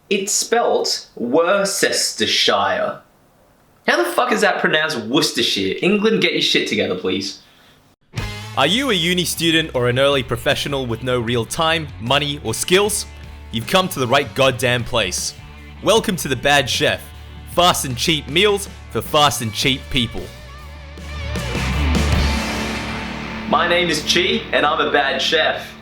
It's spelt Worcestershire. How the fuck is that pronounced Worcestershire? England, get your shit together, please. Are you a uni student or an early professional with no real time, money, or skills? You've come to the right goddamn place. Welcome to The Bad Chef. Fast and cheap meals for fast and cheap people. My name is Chi, and I'm a bad chef.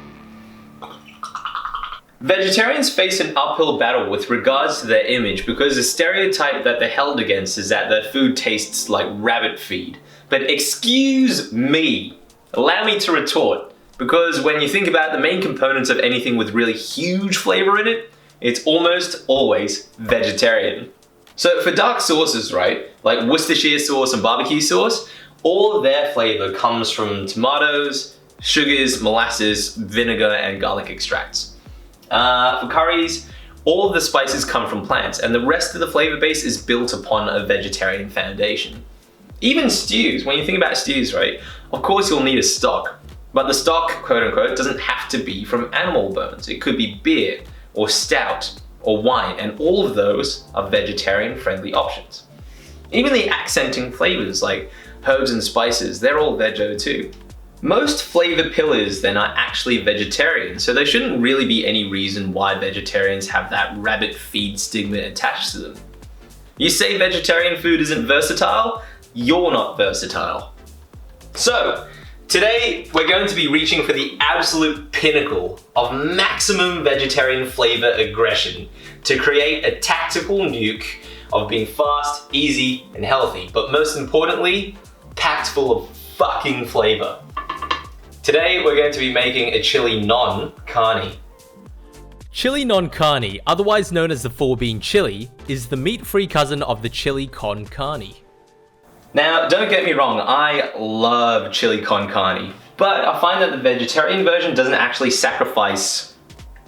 Vegetarians face an uphill battle with regards to their image because the stereotype that they're held against is that their food tastes like rabbit feed. But excuse me, allow me to retort, because when you think about the main components of anything with really huge flavor in it, it's almost always vegetarian. So for dark sauces, right, like Worcestershire sauce and barbecue sauce, all of their flavor comes from tomatoes, sugars, molasses, vinegar, and garlic extracts. For curries, all of the spices come from plants, and the rest of the flavor base is built upon a vegetarian foundation. Even stews, when you think about stews, right, of course you'll need a stock, but the stock, quote unquote, doesn't have to be from animal bones. It could be beer, or stout, or wine, and all of those are vegetarian-friendly options. Even the accenting flavors like herbs and spices, they're all vego too. Most flavor pillars then are actually vegetarian, so there shouldn't really be any reason why vegetarians have that rabbit feed stigma attached to them. You say vegetarian food isn't versatile? You're not versatile. So, today we're going to be reaching for the absolute pinnacle of maximum vegetarian flavor aggression to create a tactical nuke of being fast, easy, and healthy, but most importantly, packed full of fucking flavor. Today we're going to be making a chili non-carne. Chili non-carne, otherwise known as the 4-bean chili, is the meat-free cousin of the chili con carne. Now, don't get me wrong, I love chili con carne, but I find that the vegetarian version doesn't actually sacrifice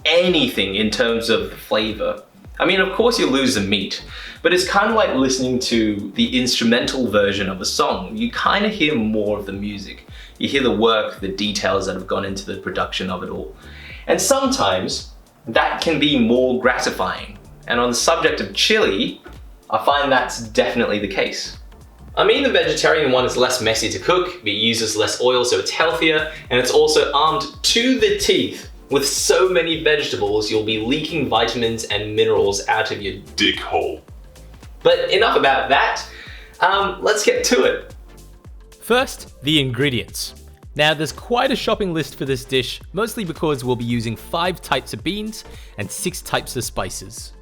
anything in terms of flavor. I mean, of course you lose the meat, but it's kind of like listening to the instrumental version of a song. You kind of hear more of the music. You hear the work, the details that have gone into the production of it all. And sometimes that can be more gratifying. And on the subject of chili, I find that's definitely the case. I mean, the vegetarian one is less messy to cook, it uses less oil so it's healthier, and it's also armed to the teeth with so many vegetables you'll be leaking vitamins and minerals out of your dick hole. But enough about that, let's get to it. First, the ingredients. Now there's quite a shopping list for this dish, mostly because we'll be using 5 types of beans and 6 types of spices.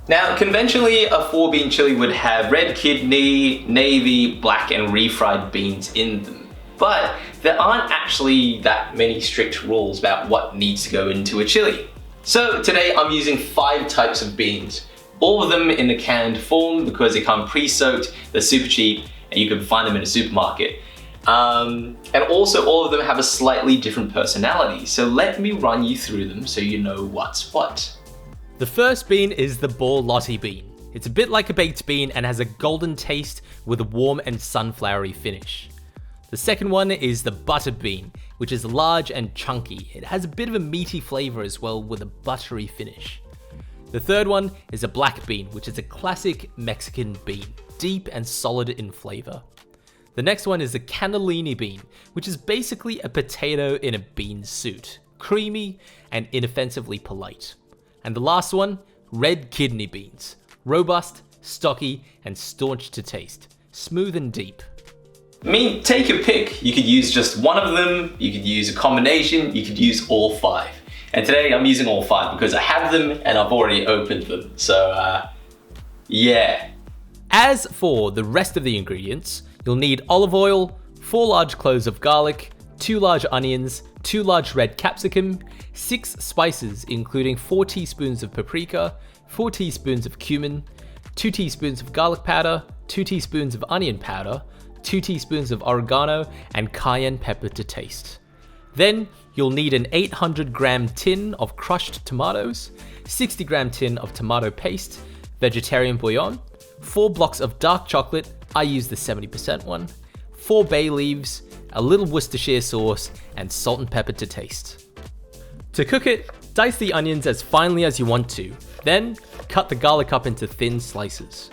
Now, conventionally, a 4-bean chili would have red kidney, navy, black, and refried beans in them. But there aren't actually that many strict rules about what needs to go into a chili. So today I'm using 5 types of beans, all of them in a canned form because they come pre-soaked, they're super cheap, and you can find them in a supermarket. And also all of them have a slightly different personality, so let me run you through them so you know what's what. The first bean is the borlotti bean. It's a bit like a baked bean and has a golden taste with a warm and sunflowery finish. The second one is the butter bean, which is large and chunky. It has a bit of a meaty flavor as well with a buttery finish. The third one is a black bean, which is a classic Mexican bean, deep and solid in flavor. The next one is the cannellini bean, which is basically a potato in a bean suit, creamy and inoffensively polite. And the last one, red kidney beans, robust, stocky, and staunch to taste, smooth and deep. I mean, take your pick. You could use just one of them, you could use a combination, you could use all 5. And today I'm using all 5 because I have them and I've already opened them, so yeah. As for the rest of the ingredients, you'll need olive oil, 4 large cloves of garlic, 2 large onions, 2 large red capsicum, 6 spices including 4 teaspoons of paprika, 4 teaspoons of cumin, 2 teaspoons of garlic powder, 2 teaspoons of onion powder, 2 teaspoons of oregano, and cayenne pepper to taste. Then you'll need an 800-gram tin of crushed tomatoes, 60-gram tin of tomato paste, vegetarian bouillon, 4 blocks of dark chocolate, I use the 70% one, 4 bay leaves, a little Worcestershire sauce, and salt and pepper to taste. To cook it, dice the onions as finely as you want to, Then, cut the garlic up into thin slices.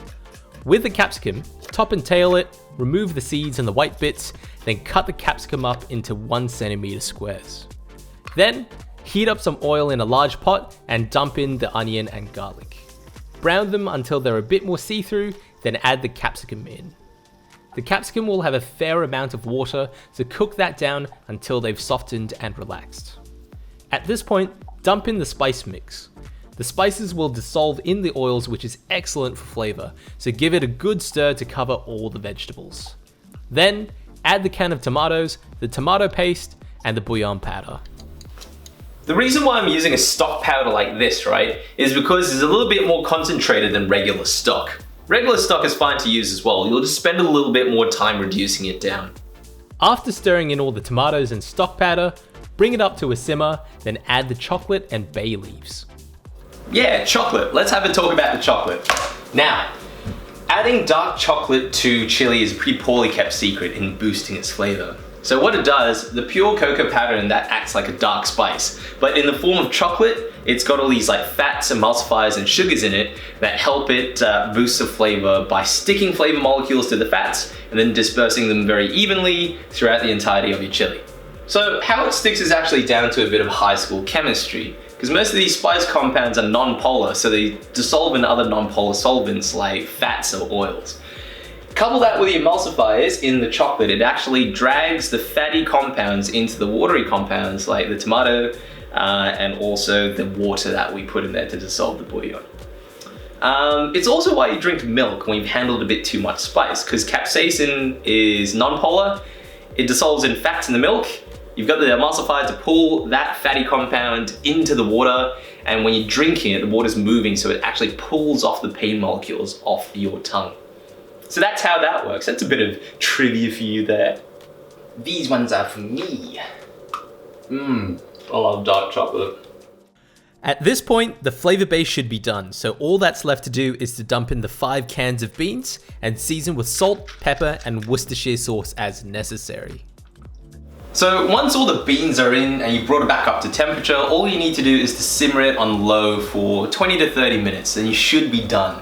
With the capsicum, top and tail it, remove the seeds and the white bits, then cut the capsicum up into 1 centimeter squares. Then, heat up some oil in a large pot and dump in the onion and garlic. Brown them until they're a bit more see-through, then add the capsicum in. The capsicum will have a fair amount of water, so cook that down until they've softened and relaxed. At this point, dump in the spice mix. The spices will dissolve in the oils, which is excellent for flavor, so give it a good stir to cover all the vegetables. Then, add the can of tomatoes, the tomato paste, and the bouillon powder. The reason why I'm using a stock powder like this, right, is because it's a little bit more concentrated than regular stock. Regular stock is fine to use as well, you'll just spend a little bit more time reducing it down. After stirring in all the tomatoes and stock powder, bring it up to a simmer, then add the chocolate and bay leaves. Yeah, chocolate. Let's have a talk about the chocolate. Now, adding dark chocolate to chili is a pretty poorly kept secret in boosting its flavor. So what it does, the pure cocoa powder in that acts like a dark spice, but in the form of chocolate, it's got all these like fats, emulsifiers, and sugars in it that help it boost the flavor by sticking flavor molecules to the fats and then dispersing them very evenly throughout the entirety of your chili. So how it sticks is actually down to a bit of high school chemistry, because most of these spice compounds are non-polar, so they dissolve in other non-polar solvents like fats or oils. Couple that with the emulsifiers in the chocolate, it actually drags the fatty compounds into the watery compounds like the tomato and also the water that we put in there to dissolve the bouillon. It's also why you drink milk when you've handled a bit too much spice, because capsaicin is non-polar, it dissolves in fats in the milk, you've got the emulsifier to pull that fatty compound into the water, and when you're drinking it, the water's moving, so it actually pulls off the pain molecules off your tongue. So that's how that works. That's a bit of trivia for you there. These ones are for me. I love dark chocolate. At this point, the flavor base should be done, so all that's left to do is to dump in the 5 cans of beans and season with salt, pepper, and Worcestershire sauce as necessary. So once all the beans are in and you've brought it back up to temperature, all you need to do is to simmer it on low for 20 to 30 minutes and you should be done.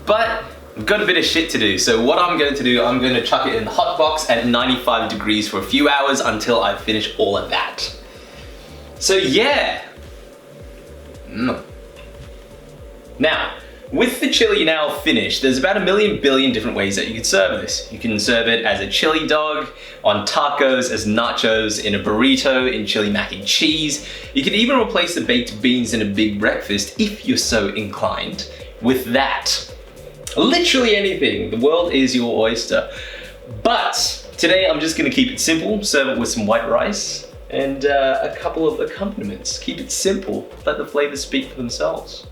But I've got a bit of shit to do, so what I'm going to do, I'm going to chuck it in the hot box at 95 degrees for a few hours until I finish all of that. So yeah. Now, with the chili now finished, there's about 1 billion different ways that you can serve this. You can serve it as a chili dog, on tacos, as nachos, in a burrito, in chili mac and cheese. You can even replace the baked beans in a big breakfast, if you're so inclined, with that. Literally anything, the world is your oyster. But today I'm just gonna keep it simple, serve it with some white rice and a couple of accompaniments. Keep it simple, let the flavors speak for themselves.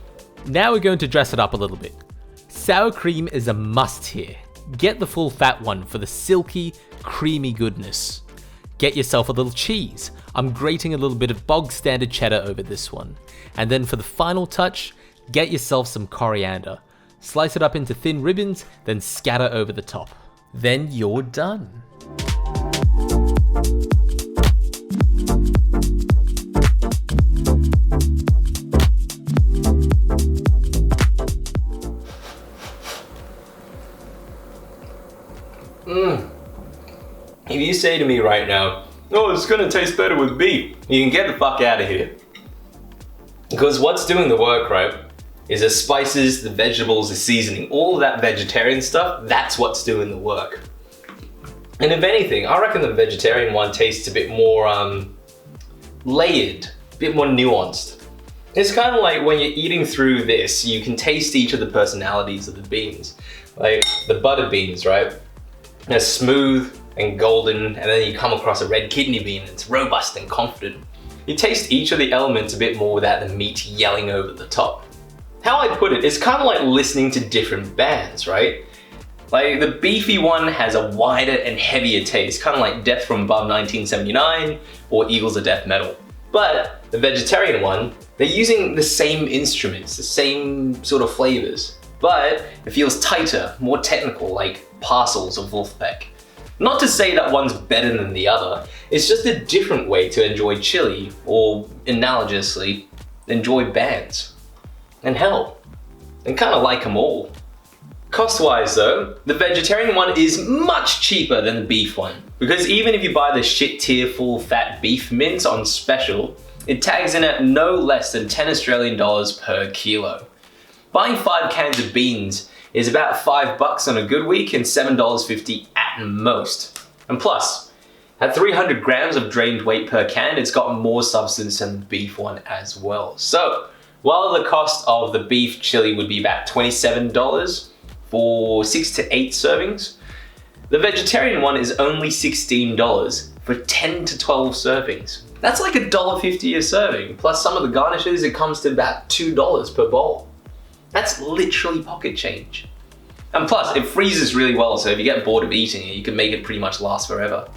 Now we're going to dress it up a little bit. Sour cream is a must here. Get the full fat one for the silky, creamy goodness. Get yourself a little cheese. I'm grating a little bit of bog standard cheddar over this one. And then for the final touch, get yourself some coriander. Slice it up into thin ribbons, then scatter over the top. Then you're done. If you say to me right now, oh, it's gonna taste better with beef, you can get the fuck out of here. Because what's doing the work, right, is the spices, the vegetables, the seasoning, all of that vegetarian stuff, that's what's doing the work. And if anything, I reckon the vegetarian one tastes a bit more layered, a bit more nuanced. It's kind of like when you're eating through this, you can taste each of the personalities of the beans. Like the butter beans, right? They're smooth and golden, and then you come across a red kidney bean and it's robust and confident. You taste each of the elements a bit more without the meat yelling over the top. How I put it, it's kind of like listening to different bands, right? Like the beefy one has a wider and heavier taste, kind of like Death from Above 1979 or Eagles of Death Metal. But the vegetarian one, they're using the same instruments, the same sort of flavors, but it feels tighter, more technical, like Parcels of Wolfpack. Not to say that one's better than the other, it's just a different way to enjoy chili, or analogously, enjoy bands. And hell, and kind of like them all. Cost-wise though, the vegetarian one is much cheaper than the beef one, because even if you buy the shit tier full fat beef mince on special, it tags in at no less than 10 Australian dollars per kilo. Buying 5 cans of beans is about $5 on a good week and $7.50 at most. And plus, at 300 grams of drained weight per can, it's got more substance than the beef one as well. So, while the cost of the beef chili would be about $27 for 6 to 8 servings, the vegetarian one is only $16 for 10 to 12 servings. That's like $1.50 a serving, plus some of the garnishes, it comes to about $2 per bowl. That's literally pocket change. And plus, it freezes really well, so if you get bored of eating it, you can make it pretty much last forever.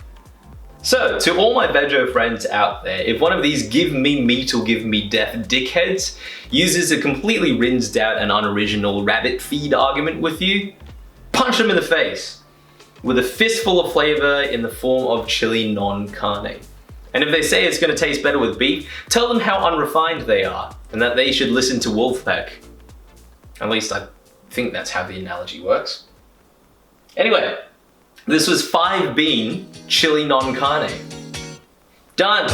So, to all my veggie friends out there, if one of these give me meat or give me death dickheads uses a completely rinsed out and unoriginal rabbit feed argument with you, punch them in the face with a fistful of flavor in the form of chili non-carne. And if they say it's going to taste better with beef, tell them how unrefined they are and that they should listen to Wolfpack. At least I think that's how the analogy works. Anyway, this was 5 bean chili non-carne. Done!